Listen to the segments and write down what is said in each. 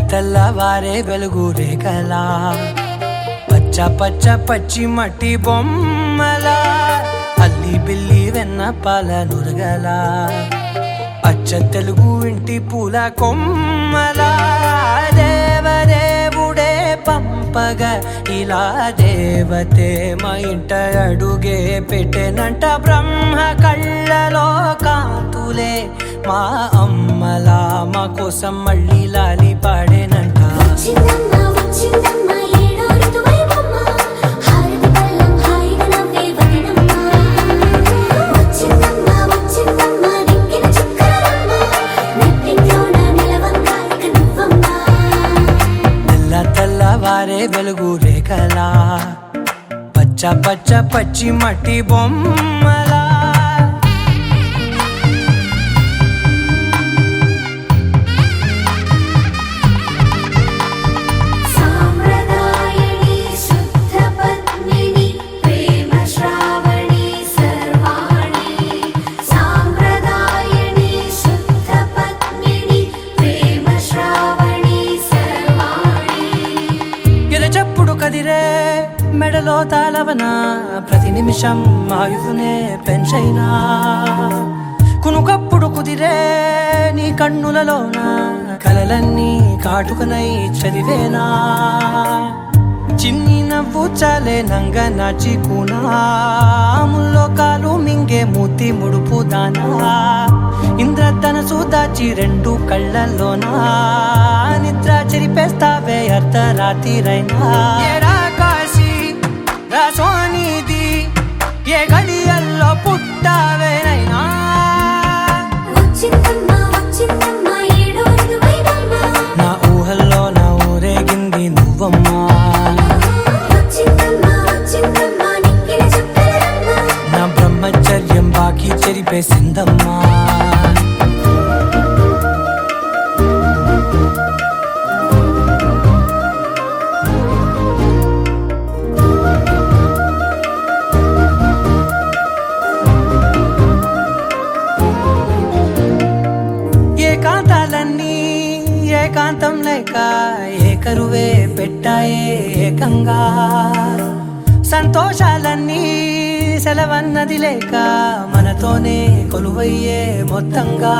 తెల్లవారే వెలుగు రేఖలా పచ్చ పచ్చ పచ్చి మట్టి బొమ్మలా అల్లి బిల్లి వెన్న పాల నురగలా అచ్చ తెలుగు ఇంటి పూల కొమ్మలా దేవదేవుడే పంపగా ఇలా దేవతే మా ఇంట అడుగే పెట్టెనంట బ్రహ్మ కళ్ళలో కాంతులే మా అమ్మలా మా కోసం మళ్ళీ లాలి పాడేనంట తెల్లవారే వెలుగు రేఖలా పచ్చ పచ్చ పచ్చి మట్టి బొమ్మలా కదిరే మెడలో తాళవన ప్రతి నిమిషం ఆయువునే పెంచైనా కునుకప్పుడు కుదిరే నీ కన్నులలోన కలలన్నీ కాటుకనై చదివేనా చిన్ని నవ్వు చాలే నంగ నాచి కూనాముల్లో కాలు మింగే మూతి ముడుపు దానా ఇంద్రధనసు దాచి రెండు కళ్ళల్లోనా నిద్ర చెరిపేస్తావే అర్ధరాత్రిరైనా కాశీ రాసోనిది ఏ గడియల్లో పుట్టావేనైనా నా ఊహల్లో నా ఊరేగింది నువ్వమ్మా నా బ్రహ్మచర్యం బాకీ చెరిపేసిందమ్మా ఏకాంతాలన్నీ ఏకాంతం లేక ఏకరువే పెట్టాయే ఏకంగా సంతోషాలన్నీ సెలవన్నది లేక మనతోనే కొలువయ్యే మొత్తంగా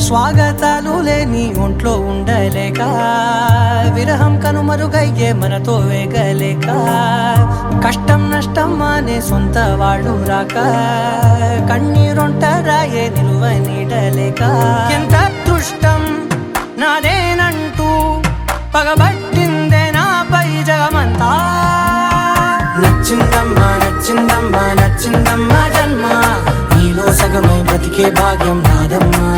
స్వాగతాలు లేని ఒంట్లో ఉండలేక విరహం కనుమరుగయ్యే మనతో వేగలేక కష్టం నష్టం అనే సొంత వాళ్ళు రాక కన్నీరొంటరాయే నిలువ నీడలేక ఎంత అదృష్టం నాదేనంటూ పగబట్టిందే నాపై జగమంతా నచ్చిందమ్మా నచ్చిందమ్మా నచ్చిందమ్మా జన్మ నీలో సగమై బ్రతికే భాగ్యం నాదమ్మా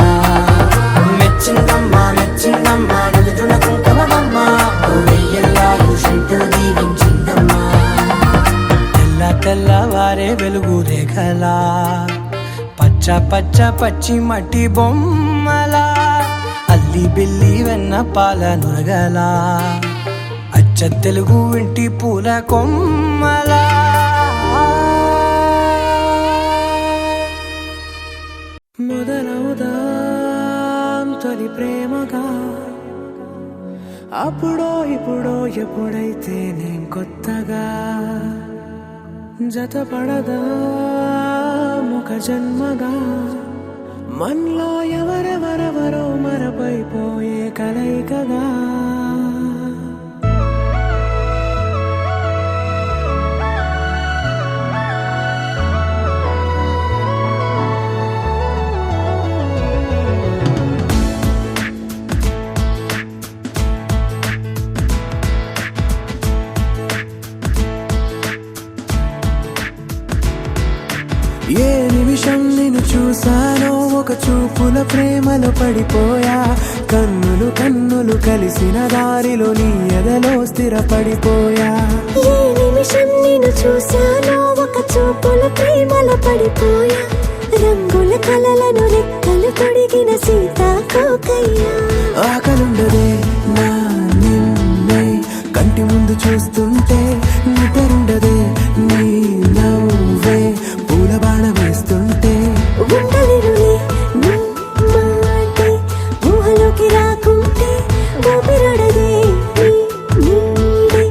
మెచ్చిందమ్మా మెచ్చిందమ్మా నుదుటిన కుంకుమమ్మా వెయ్యల్లాగు శంకరు దీవించిందమ్మా తెల్లవారే వెలుగు రేఖలా పచ్చ పచ్చ పచ్చి మట్టి బొమ్మలా అల్లి బిల్లి వెన్న పాల నురగలా అచ్చ తెలుగు ఇంటి పూల కొమ్మలా మొదలవుదాం తొలి ప్రేమగా అప్పుడో ఇప్పుడో ఎప్పుడైతే నేను కొత్తగా జతపడదా ఒక జన్మగా మనలో ఎవరెవరెవరో మరపైపోయే కలయికగా ఏ నిమిషం నిన్ను చూసానో ఒక చూపుల ప్రేమలో పడిపోయా కన్నులు కన్నులు కలిసిన దారిలో నీ ఎదలో స్థిరపడిపోయా ఏ నిమిషం నిన్ను చూసానో ఒక చూపుల ప్రేమలో పడిపోయా రంగుల కలలను రెక్కలు తొడిగిన సీతాకోకయ్యా ఆకలుండదే నా నిన్నే కంటి ముందు చూస్తుంటే నిద్రుండదే నీ నవ్వే పూల బాణ వేస్తుంటే ఉండలేనులే నీ మాటే ఊహలోకి రాకుంటే ఊపిరాడదే నీడే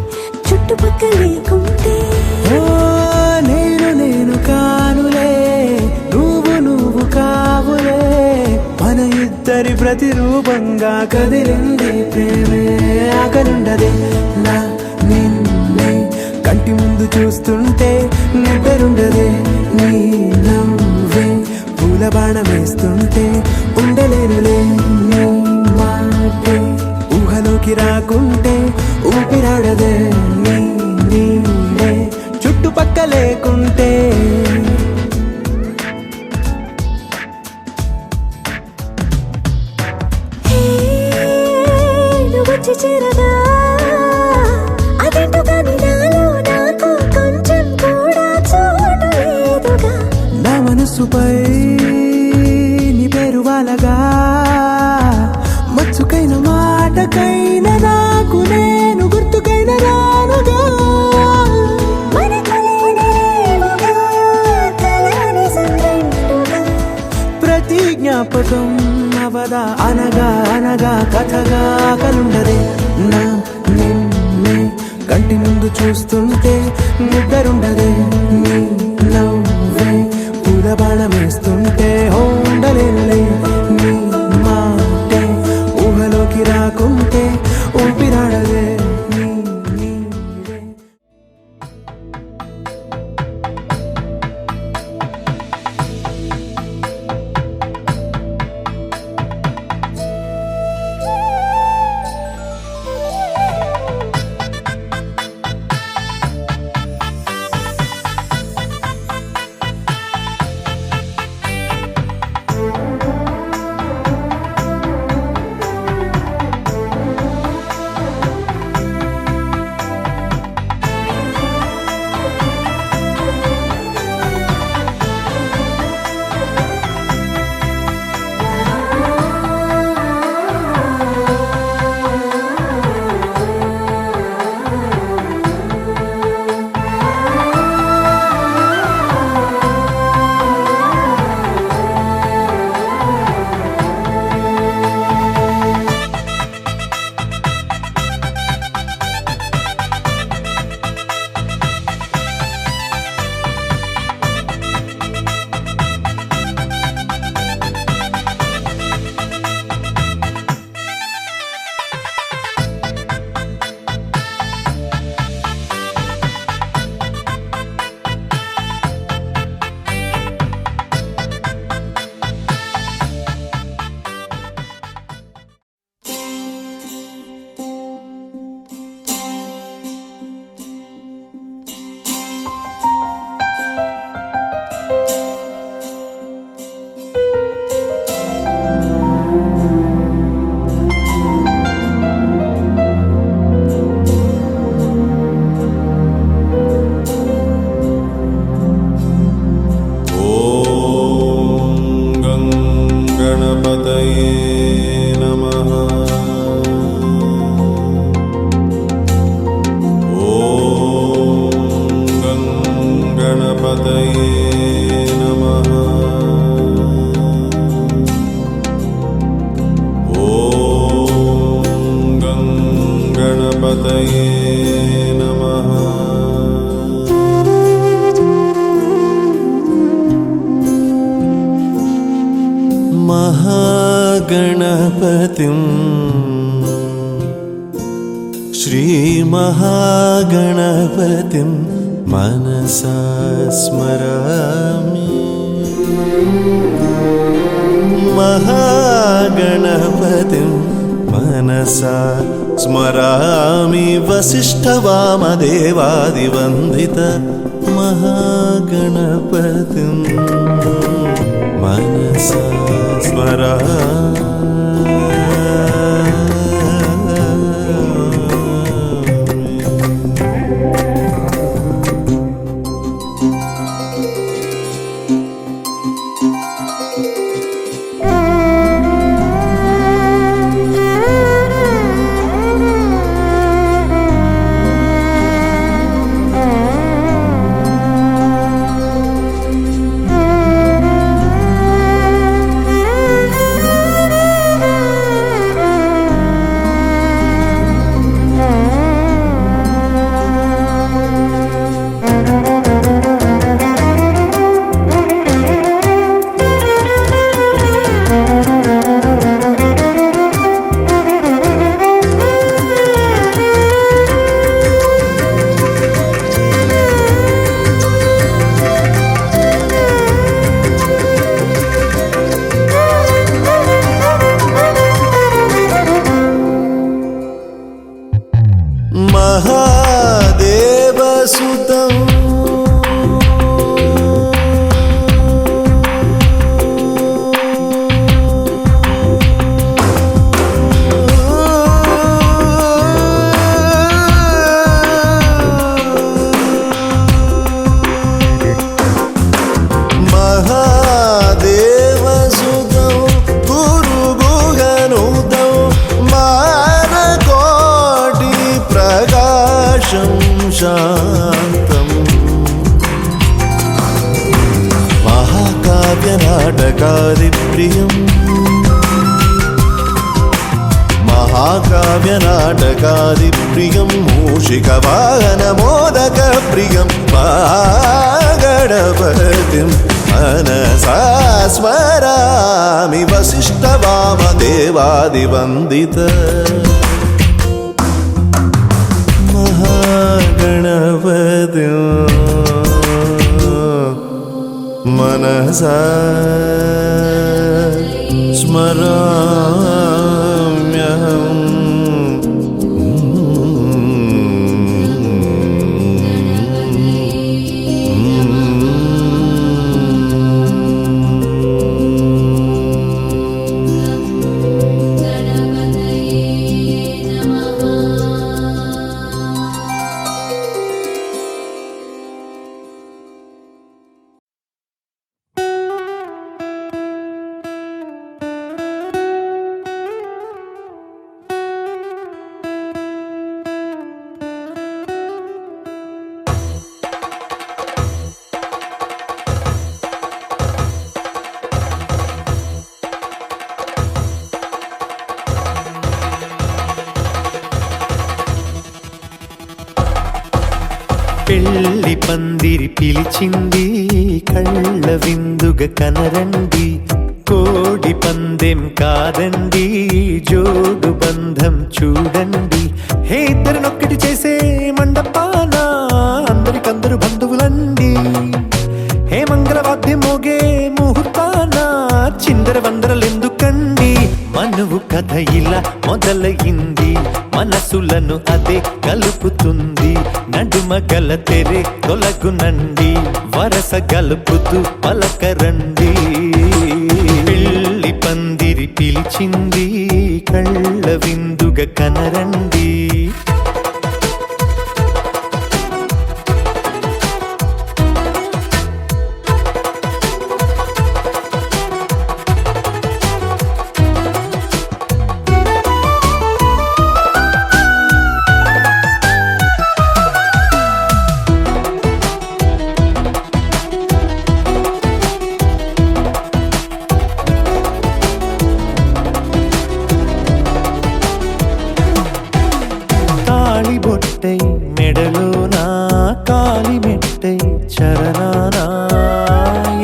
చుట్టుపక్కల లేకుంటే. ఓ నేను కానులే, నువ్వు కావులే, మన ఇద్దరి ప్రతిరూపంగా కదిలింది ప్రేమే. ఆకలుండదే నా నిన్నే కంటి ముందు చూస్తుంటే, నిద్రుండదే నీ నవ్వే పూల బాణం వేస్తుంటే. ఉండలేనులే నీ మాటే ఊహలోకి రాకుంటే, ఊపిరాడదే నీ నీడే చుట్టుపక్క లేకుంటే. వచ్చి చేరగా అదేంటో కానీ నాలో నాకు కొంచెం కూడా చోటు లేదుగా. నా మనసుపై నీ పేరు వాలగా, మచ్చుకైన మాటకైన నాకు నేను గుర్తుకైన రానుగా. ప్రతి జ్ఞాపకం అవదా అనగా అనగా కథగా. కలుండదే నా నిన్నే కంటి ముందు చూస్తుంటే, నిద్రుండదే నీ నవ్వే పూల బాణం వేస్తుంటే. ఉండలేనులే నీ మాటే ఊహలోకి రాకుంటే, ఊపిరాడదే నీ నీడే. महागणपतिं श्रीमहागणपतिं मनसा स्मरामि। महागणपतिं मनसा स्मरामि। वसिष्ठवामदेवादिवन्दित महागणपतिं मनसा स्मरामि। మహాదేవసుతం శాంతం మహాకావ్యనాటకాది ప్రియం మహాకావ్యనాటకాది ప్రియం మూషిక వాహన మోదక ప్రియం గణపతిం మనసా స్మరామి వసిష్ఠ వామదేవాది వందిత గణపతి మనసా స్మరామ్యహం పెళ్లి పందిరి పిలిచింది కళ్ళ విందుగా కనరండి కోడి పందెం కాదండి జోడు బంధం చూడండి హే ఇద్దరినొక్కటి చేసే మండపాన అందరికందరు బంధువులండి హే మంగళవాద్యం మోగే ముహూర్తాన చిందర వందరలెందుకండి మనువు కథ ఇలా మొదలయింది మనసులను అదే కలుపుతుంది నడుమ గల తెరే తొలగునండి వరస గలుపుతూ పలకరండి పెళ్లి పందిరి పిలిచింది కళ్ళ విందుగా కనరండి బొట్టై మెడలోనా కాలి మెట్టై చరణానా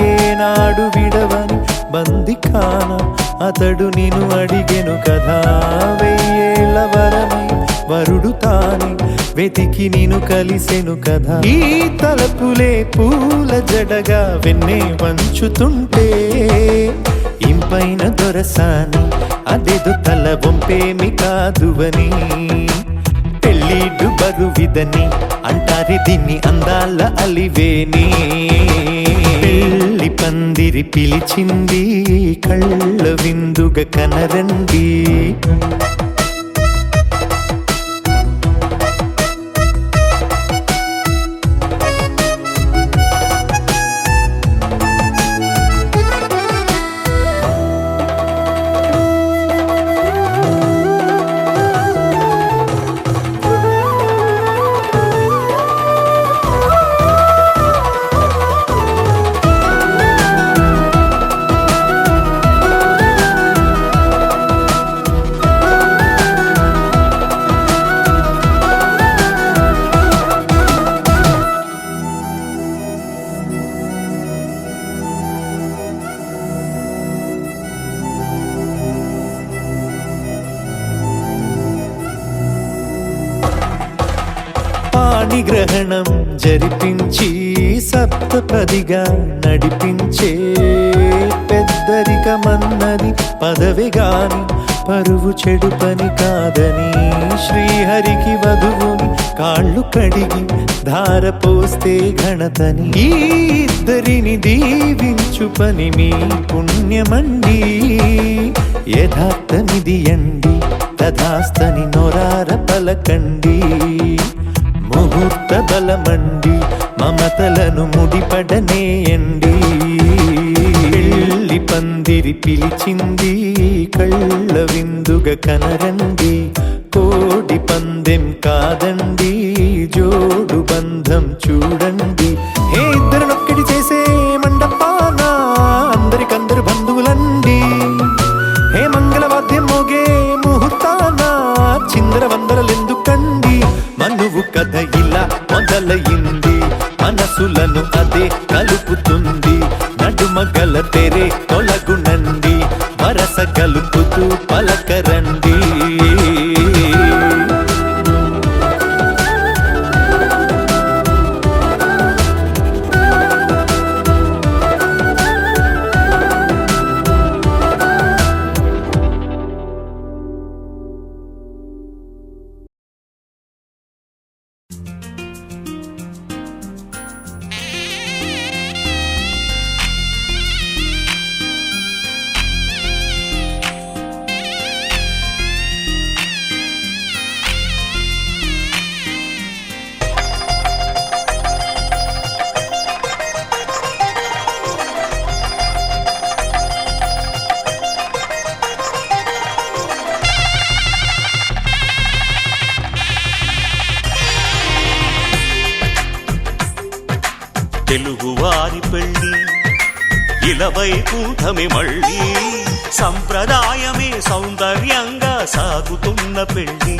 ఏనాడు విడవని బందికాన అతడు నిన్ను అడిగెను కదా వెయ్యేళ్ళ వరమై వరుడు తానే వెతికి నిన్ను కలిసెను కదా ఈ తలపులే పూల జడగా వెన్నే వంచుతుంటే ఇంపైన దొరసాని అదేదో తల వంపేమి కాదువని పెళ్ళిడు బరువిదని అంటారే దీన్ని అందాల అలివేని పెళ్లి పందిరి పిలిచింది కళ్ళ విందుగా కనరండి పాణిగ్రహణం జరిపించి సప్తపదిగా నడిపించే పెద్దరికమన్నది పదవి గాని పరువు చెడు పని కాదని శ్రీహరికి వధువుని కాళ్ళు కడిగి ధార పోస్తే ఘనతని ఈ ఇద్దరిని దీవించు పని మీ పుణ్యమండి. యథార్థమిది అండి తథాస్తని నొరార పలకండి. ముహూర్త బలమండి మమతలను ముడిపడనేయండి. పెళ్లి పందిరి పిలిచింది కళ్ళ విందుగా కనరండి. కోడి పందెం కాదండి జోడు బంధం చూడండి. హే ఇద్దరినొక్కటి చేసే మండపాన అందరికందరు బంధువులండి. హే మంగళవాద్యం మోగే ముహూర్తాన చిందర వందరలెందుకండి. మనువు కథ ఇలా మొదలయింది మనసులను అదే కలుపుతుంది. నడుమగల తెరే తొలగునండి వరస కలుపుతూ పలకరండి. తెలుగువారి పెళ్ళి ఇలవైకుంఠమే మళ్ళీ. సంప్రదాయమే సౌందర్యంగా సాగుతున్న పెళ్ళి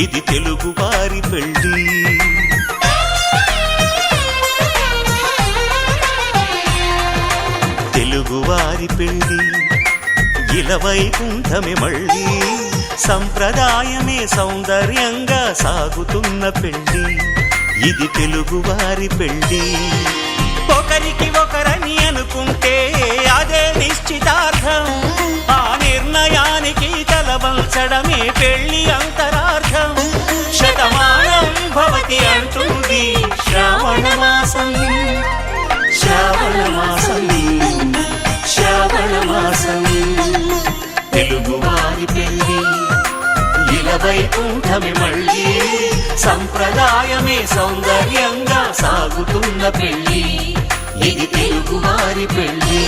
ఇది తెలుగువారి పెళ్ళి. తెలుగువారి పెళ్ళి ఇలవైకుంఠమే మళ్ళీ. సంప్రదాయమే సౌందర్యంగా సాగుతున్న పెళ్ళి ఇది తెలుగువారి పెళ్ళి. ఒకరికి ఒకరని అనుకుంటే అదే నిశ్చితార్థం. ఆ నిర్ణయానికి తలవంచడమే పెళ్ళి అంతరార్థం. శతమానం భవతి అంటుంది శ్రావణ మాసం. శ్రావణ మాసం శ్రావణ మాసం తెలుగువారి పెళ్ళి ఇలవైకుంఠమే మళ్ళీ. సంప్రదాయమే సౌందర్యంగా సాగుతున్న పెళ్ళి ఇది తెలుగువారి పెళ్ళి.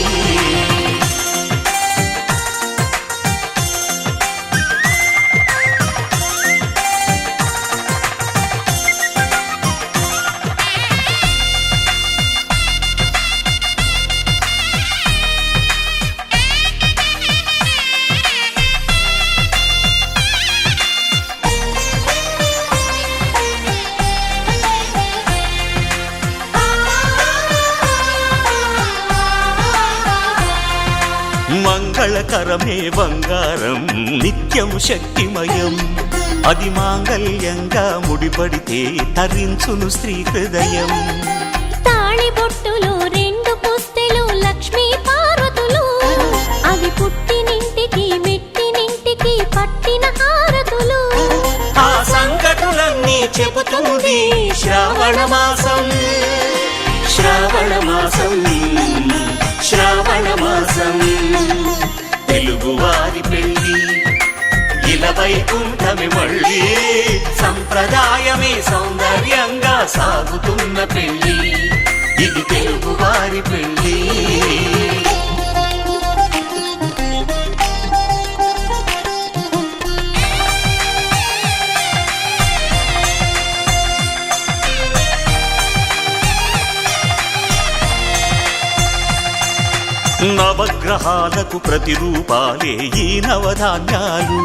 మంగళకరమే బంగారం నిత్యం శక్తిమయం. అది మాంగళ్యంగా ముడిపడితే తరించును స్త్రీ హృదయం. తాళి బొట్టులు రెండు పుస్తెలు లక్ష్మీ పార్వతులు అవి పుట్టినింటికి మెట్టినింటికి పట్టిన హారతులు. ఆ సంకటులన్నీ చెబుతుంది శ్రావణ మాసం. శ్రావణ మాసం శ్రావణ మాసం తెలుగువారి పెళ్ళి ఇలవైకుంఠమే మళ్ళీ. సంప్రదాయమే సౌందర్యంగా సాగుతున్న పెళ్ళి ఇది తెలుగువారి పెళ్ళి. నవగ్రహాలకు ప్రతిరూపాలే ఈ నవధాన్యాలు.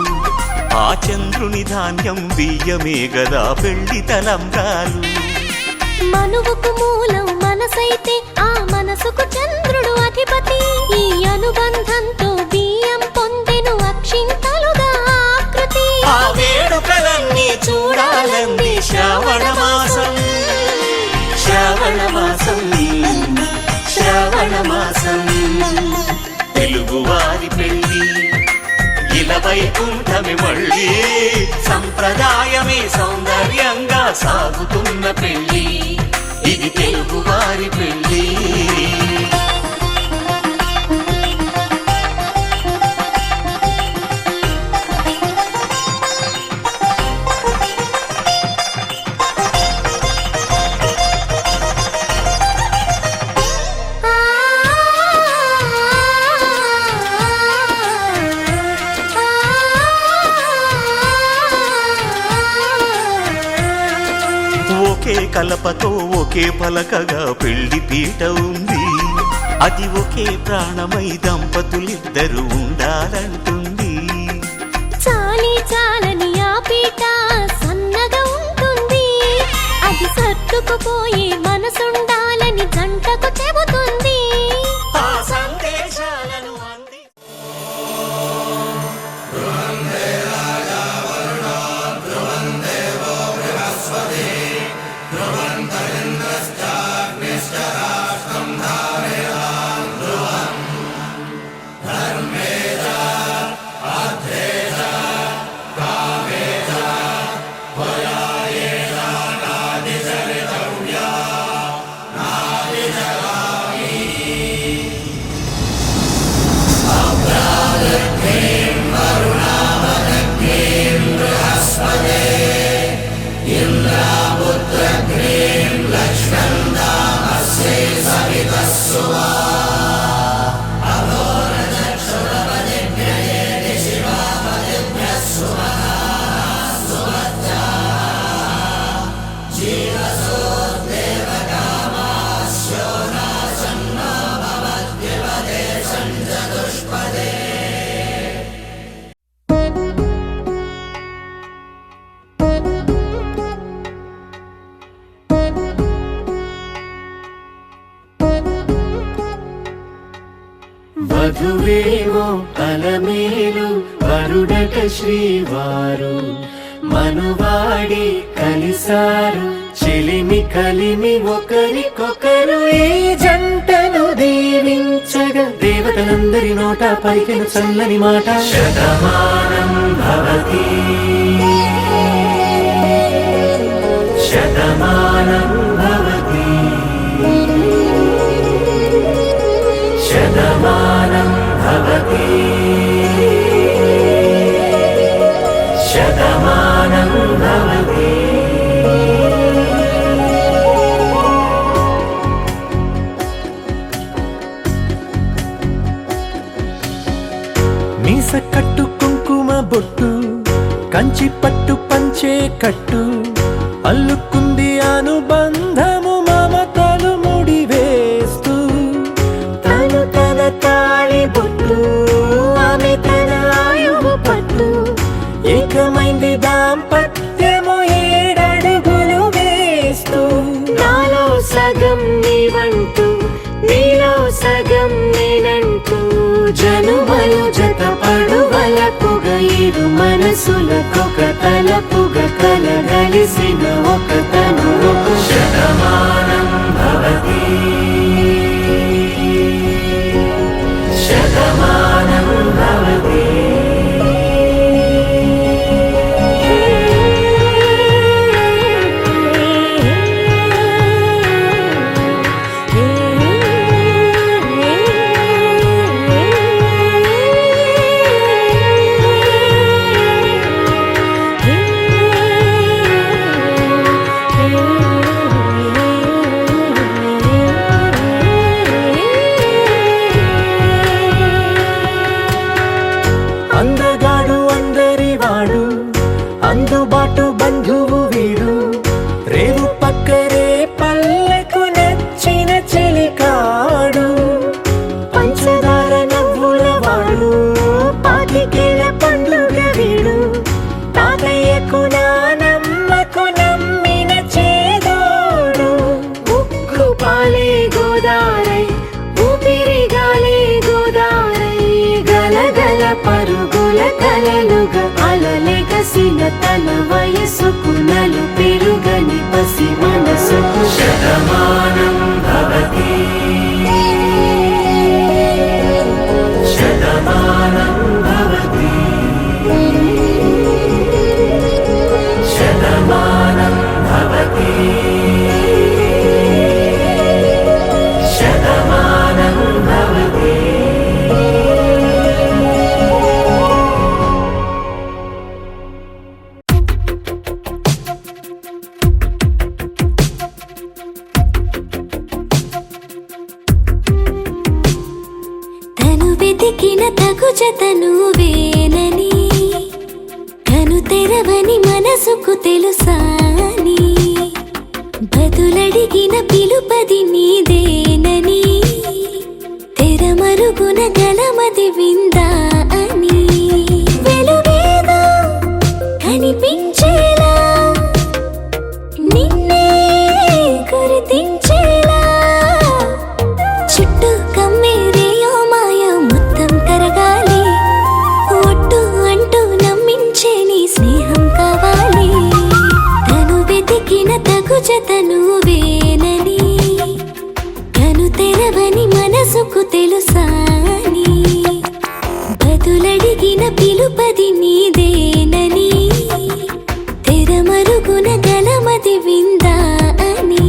ఆ చంద్రుని ధాన్యం బియ్యమే గదా పెళ్లి తలంబ్రాలు. మనువుకు మూలం మనసైతే ఆ మనసుకు చంద్రుడు అధిపతి. ఈ అనుబంధంతో బియ్యం పొందెను అక్షింతలుగా ఆకృతి. ఆ వేడుకలన్నీ చూడాలంది శ్రావణ మాసం. శ్రావణ మాసం శ్రావణ మాసం తెలుగువారి పెళ్ళి ఇలవైకుంఠమే మళ్ళీ. సంప్రదాయమే సౌందర్యంగా సాగుతున్న పెళ్లి, ఇది తెలుగు వారి పెళ్లి. ఒకే కలపతో ఒకే పలకగా పెళ్లి పీట ఉంది, అది ఒకే ప్రాణమై దంపతులిద్దరు ఉండాలంటుంది. చాలి చాలని ఆ పీట సన్నగా ఉంటుంది, అది సర్దుకుపోయే మనసుండాలని జంటకు చెబుతుంది. ఆ సందేశాలను అంది వధువేవో అలమేలు వరుడట శ్రీవారు, మనువాడి కలిసారు చెలిమి కలిమి ఒకరికొకరు. ఈ జంటను దీవించగా దేవతలందరి నోట పలికిన చల్లని మాట, శతమానం భవతి శతమానం భవతి శతమానం భవతి శతమానం భవతి. మీస కట్టు కుంకుమ బొట్టు కంచి పట్టు పంచే కట్టు, అల్లుకుంది అనుబంధము మమతలు ముడివేస్తూ. తను తన తాళి బొట్టు ఆమె తన ఆయువు పట్టు, ఏకమైంది దాంపత్యము 7 అడుగులు వేస్తూ. నాలో సగం నీవంటూ నీలో సగం నేనంటూ, జనుమలు జత పడువలపుగ ఇరు మనసులకొక తలపుగ కలగలిసిన ఒక తను. శతమానం భవతి శతమానం భవతి. అందగాడు అందరివాడు, అందుబాటు బంధువు వీడు, రేవు పక్కరే పల్లెకు నచ్చిన చెలికాడు. పంచదార నవ్వుల వాడు, పాతికేల పండుగ వీడు, తాతయ్యకు నానమ్మకు నమ్మిన చేదోడు. ఉక్కు పాలే గోదారై ఊపిరిగాలే గోదారై, గలగల పరుగుల కలలుగా అలలెగసిన తన వయసుకు నలు పెరుగని పసి మనసుకు. శతమానం భవతి శతమానం భవతి తగు జతను వేనని కను తెరవని మనసుకు తెలుసాని బదులడిగిన పిలుపది నీదేనని తెరమరుగున గలమది విందా అని వెలుగేదో కనిపించేలా నిన్నే గుర్తించేలా చుట్టూ కమ్మేరేయో మాయ మొత్తం కరగాలి ఒట్టు అంటూ నమ్మించే నీ స్నేహం కావాలి తను వెతికిన తగు జతను వేనని కను తెరవని మనసుకు తెలుసాని బదులడిగిన పిలుపది నీదేనని తెరమరుగున గలమది విందా అని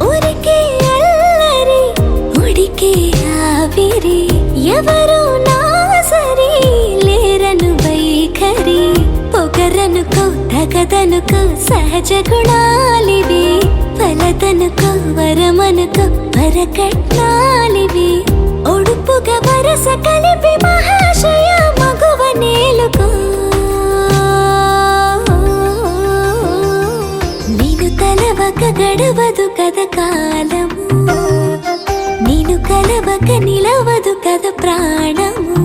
ఊరికే అల్లరి ఉడికే ఆవిరి ఎవరు నా సరి లేరను వైఖరి పొగరనుకో తగదనుకో సహజ గుణాలివి ఫలదనుకో వరమనుకో వరకట్నాలివి ఒడుపుగా వరస కలిపి మహాశయ మగువ నేలుకో నేను తలవక గడవదు కద కాలము నేను కలవక నిలవదు కద ప్రాణము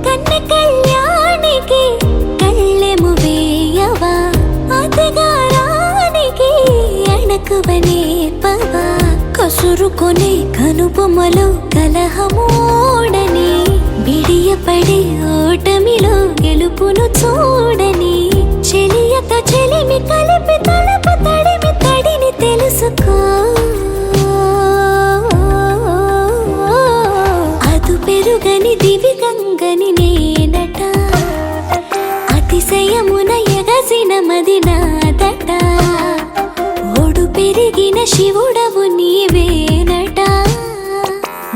కన్న కళ్యాణికి కళ్ళెము వేయవా అతగారానికి అణకువనే పవా కసురుకొనే కనుబొమ్మలో కలహమోడని బిడియపడే ఓటమిలో గెలుపును చూడని చెలియతో చెలిమి కలిపి తలపు తడిమి తడిని తెలుసుకో అదు పెరుగని దివి గంగని నేనట అతిశయమున ఎగసిన మది నాదట ఒడు పెరిగిన శివుడవు నీవేనట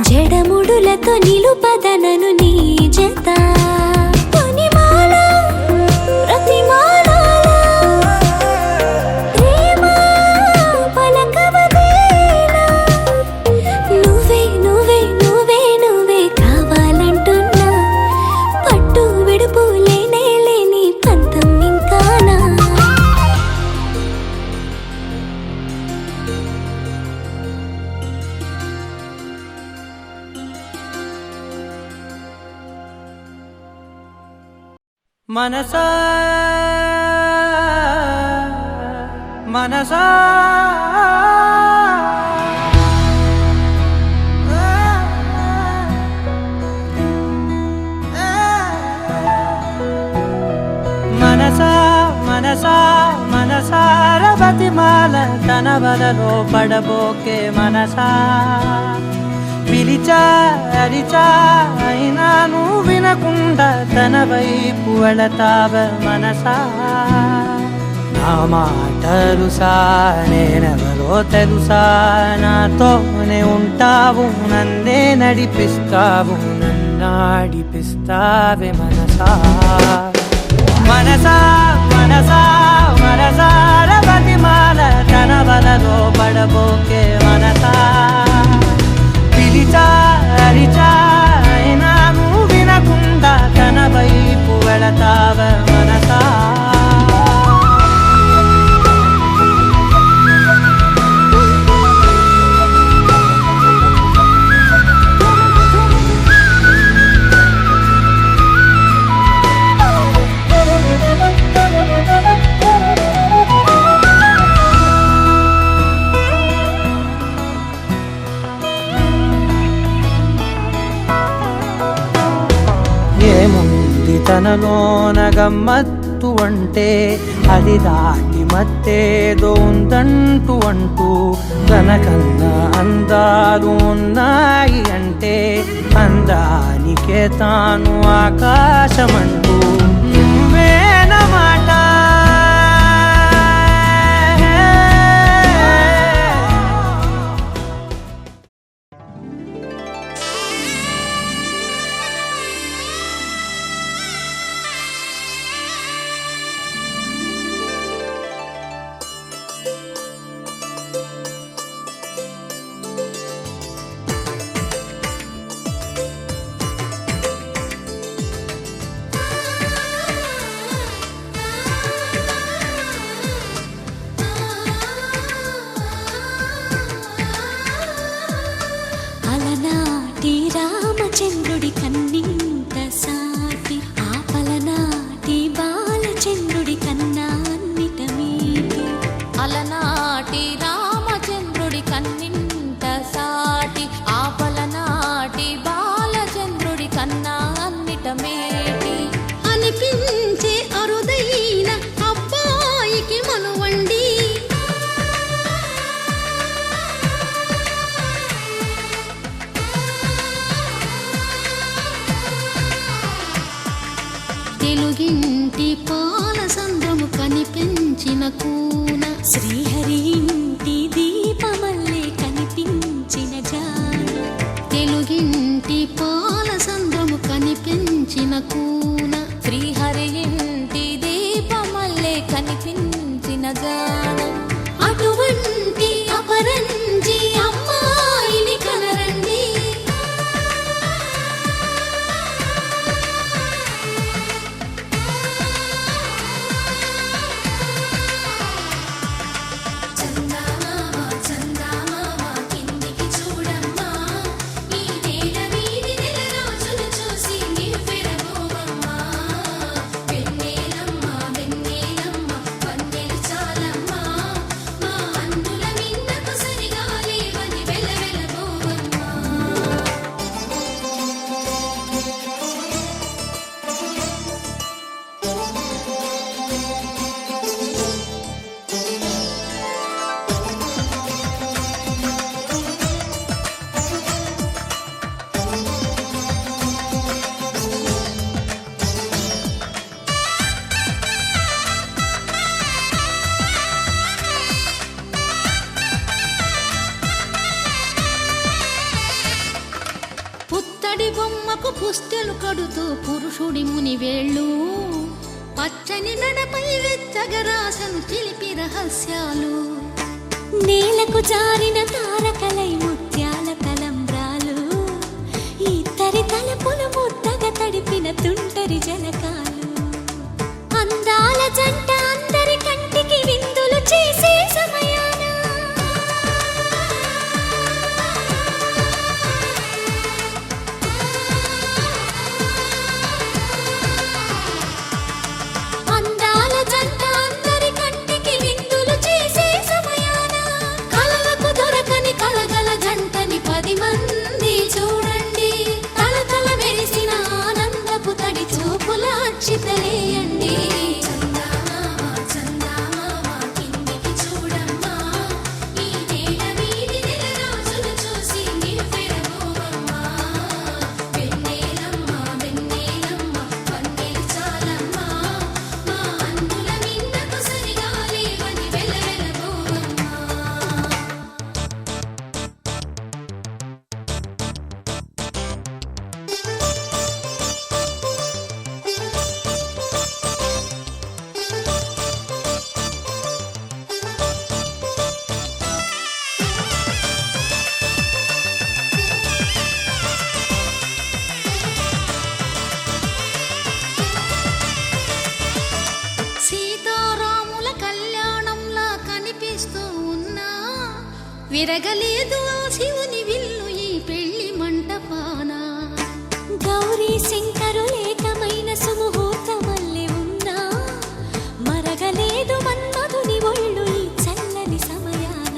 జడముడులతో నిలుపదనను నీ జత తొనిమాల ప్రతిమాలలో ప్రేమ పలకవదేలా నువ్వే నువ్వే నువ్వే నువ్వే కావాలంటున్నా పట్టు విడుపు లేనే లేని పంతం ఇంకానా మనసా మనసా మనసా మనసా మనసార బతిమాల తన వలలో పడబోకే మనసా పిలిచా అరిచా అయినా నువ్వు వినకుండా తన వైపు వెళతావ మనసా నా మాటలుసా నేనెవరో తెలుసా నాతోనే ఉంటావు నన్నే నడిపిస్తావు నన్నాడిపిస్తావే మనసా మనసా మనసా మనసార బతిమాల తన వలలో పడబోకే మనసా పిలిచా అరిచా అయినా నువ్వు వినకుండా తన వైపు వెళతావ మనసా మనలోన గమ్మత్తు అంటే అది దాటి మత్తేదో ఉందంటూ అంటూ తనకన్నా అందాలు ఉన్నాయి అంటే అందానికే తాను ఆకాశమంటూ నువ్వేనమాట. అలనాటి రామచంద్రుడి కన్నింత సాటి ఆపలనాటి బాలచంద్రుడి కన్నా అన్నిట మీటి. అలనాటి రామచంద్రుడి కన్నింత సాటి ఆపలనాటి బాలచంద్రుడి కన్నా అన్నిట మేటి. అనిపించే అరుదైన అబ్బాయికి మనువండి తెలుగింటి పాల సంద్రము కనిపించిన కూన శ్రీహరి ఇంటి దీపమల్లే కనిపించిన జాన. తెలుగింటి పాల సంద్రము కనిపించిన కూన శ్రీహరి ఇంటి దీపమల్లే కనిపించిన జాన. అటువంటి అపరంజి అమ్మాయిని కనరండి. పుత్తడి బొమ్మకు పుస్తెలు కడుతూ పురుషుడి ముని వేళ్ళు పచ్చని నడపై వెచ్చగరాసను చిలిపి రహస్యాలు. నేలకు జారిన తారకలై ముత్యాల తలంబ్రాలు ఇద్దరి తలపులు ముద్దగా తడిపిన తుంటరి జలకాలు. అందాల జంట అందరి కంటికి విందులు చేసే సమయాన అందాల జంట అందరి కంటికి విందులు చేసే సమయాన కలలకు దొరకని కలగల జంటని 10 మంది చూడండి. తలతల మెరిసిన ఆనందపు తడి చూపుల అక్షితలేయండి. విరగలేదు శివుని విల్లు ఈ పెళ్లి మంటపాన. గౌరీ శంకరులేకమైన సుముహూర్తమల్లె ఉన్నా మరగలేదు మన్మధుని ఒళ్ళు ఈ చల్లని సమయాన.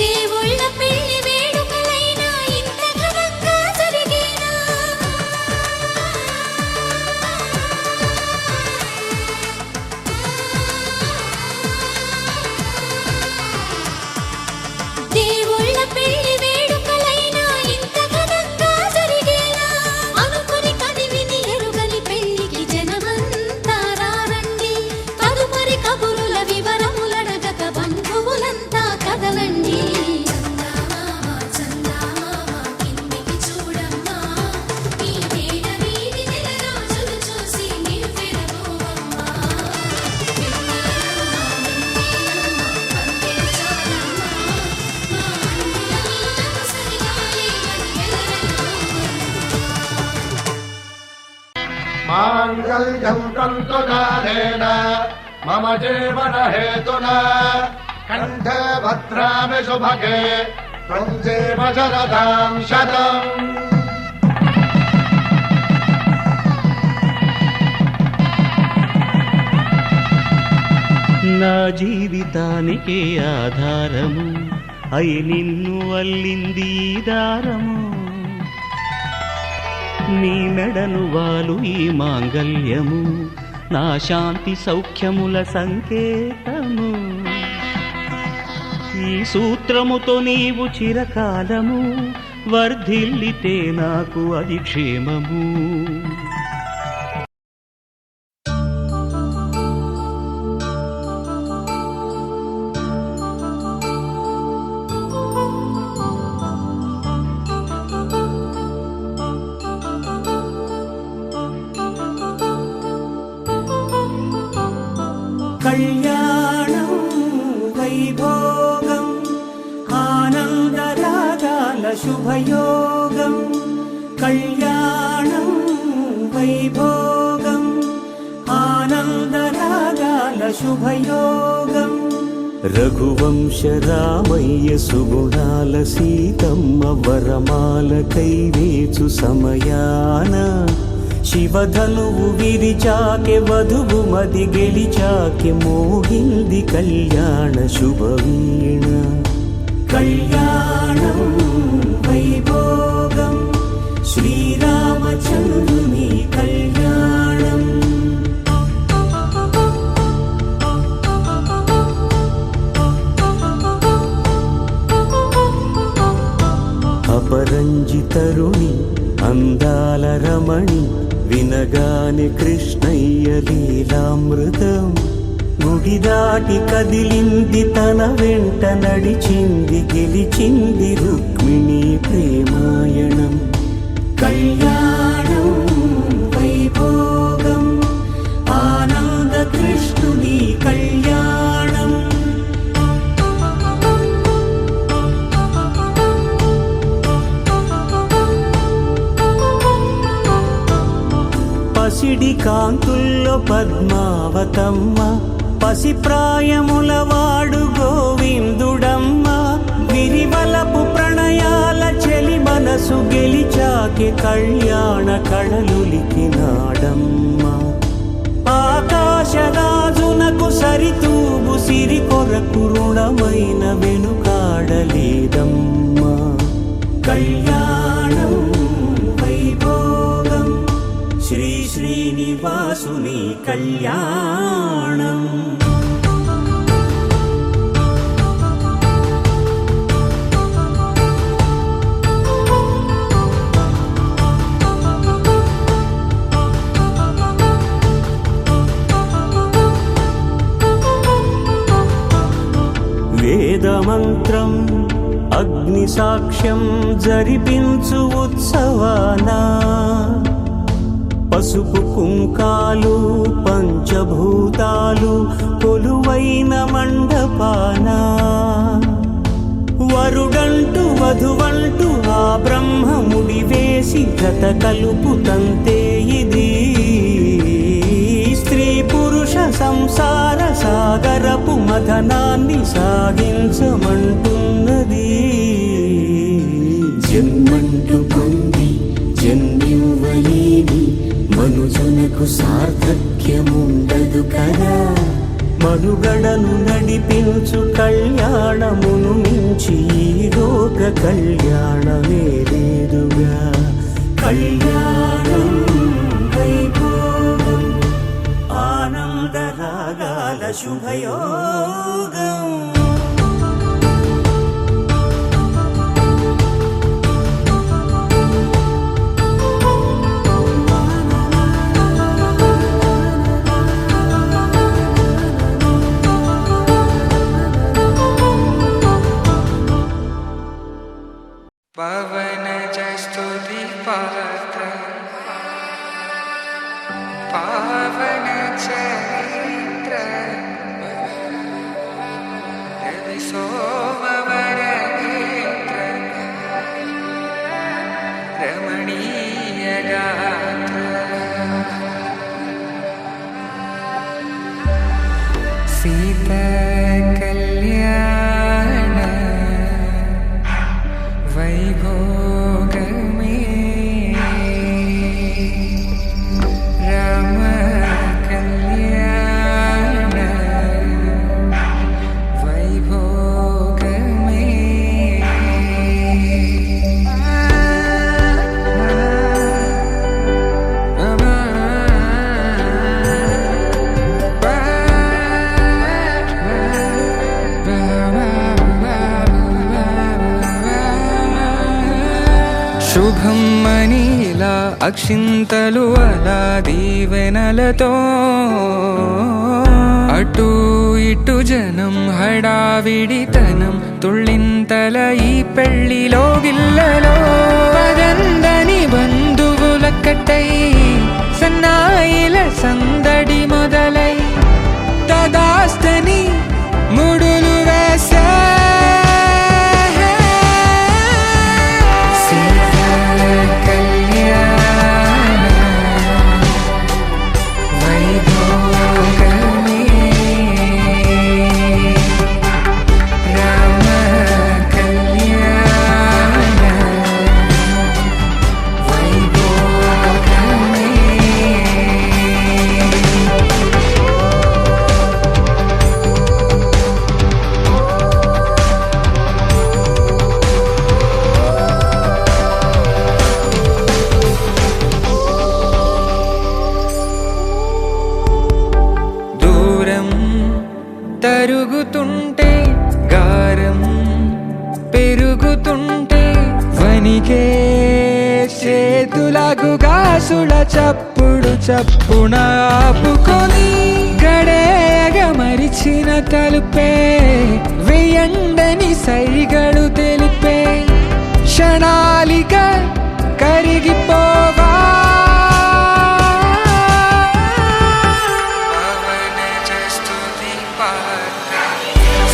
దేవుళ్ళ పెళ్లి వేడుకలైనా ఇంత ఘనంగా జరిగేనా. మాంగళ్యం తంతునానేన మమ జీవన హేతునా కంఠే భద్రామి శుభగే త్వం జీవ శరదాం శతం. నా జీవితానికే ఆధారము అయి నిన్ను అల్లింది ఈ దారము. నీ మెడను వాలు ఈ మాంగల్యము నా శాంతి సౌఖ్యముల సంకేతము. ఈ సూత్రముతో నీవు చిరకాలము వర్ధిల్లితే నాకు అది క్షేమము. కళ్యాణం వైభోగం ఆనందరాగాల శుభయోగం. కళ్యాణం వైభోగం ఆనందరాగాల శుభయోగం. రఘువంశ రామయ్య సుగుణాల సీతమ్మ వరమాల కైవేచు సమయాన శివధనువు విరిచాకె వధువు మది గెలిచాకె మోగింది కళ్యాణ శుభవీణ. కళ్యాణం వైభోగం శ్రీరామచంద్రుని కళ్యాణం. అపరంజి తరుణి అందాల రమణి వినగాని కృష్ణయ్య లీలామృతం. గుడి దాటి కదిలింది తన వెంట నడిచింది గెలిచింది రుక్మిణి ప్రేమాయణం. కళ్యాణం వైభోగం ఆనంద కృష్ణుని కళ్యాణం. పసిడి కాంతుల్లో పద్మావతమ్మ పసి ప్రాయముల వాడు గోవిందుడమ్మ. విరివలపు ప్రణయాల చెలి మనసు గెలిచాకే కళ్యాణ కళలులికినాడమ్మ. ఆకాశరాజునకు సరితూగు సిరి కొరకు రుణమైన వెనుకాడలేదమ్మ. కళ్యాణం వైభోగం శ్రీ శ్రీనివాసుని కళ్యాణం. వేదమంత్రం అగ్ని సాక్ష్యం జరిపించు ఉత్సవానా. పసుపు కుంకాలు పంచభూతాలు కొలువైన మండపాన. వరుడంటూ వధువంటూ ఆ బ్రహ్మముడి వేసి గత కలుపు తంతే ఇది. స్త్రీ పురుష సంసార సాగరపు మథనాన్ని సాగించమంటున్నది. జన్మంటూ పొంది జన్మివ్వలేని మనుజునకు సార్థక్యముండదు కదా. మనుగడను నడిపించు కళ్యాణమును మించి ఈ లోక కళ్యాణమే లేదుగా. కళ్యాణం వైభోగం ఆనందరాగాల శుభయోగం. పవన జస్తుతి పాత్ర పావన చరిత్ర సీత కళ్యాణ వైభోగమే రామ కళ్యాణ వైభోగమే శుభం మనీలా అక్షింతలు అలా దీవెనలతో అటు ఇటు జనం హడావిడితనం తుళ్ళింతల ఈ పెళ్లిలో గిల్లలో పదందని బంధువుల కట్టై సన్నాయిల సందడి మొదలై తదాస్తని ముడులు వేసా తరుగుతుంటే గారం పెరుగుతుంటే వనికే చేతులకు గాసుల చప్పుడు చప్పున ఆపుకొని గడేగ మరిచిన తలుపే వేయండని సైగడు తెలిపే క్షణాలిక కరిగిపోవా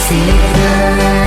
Secret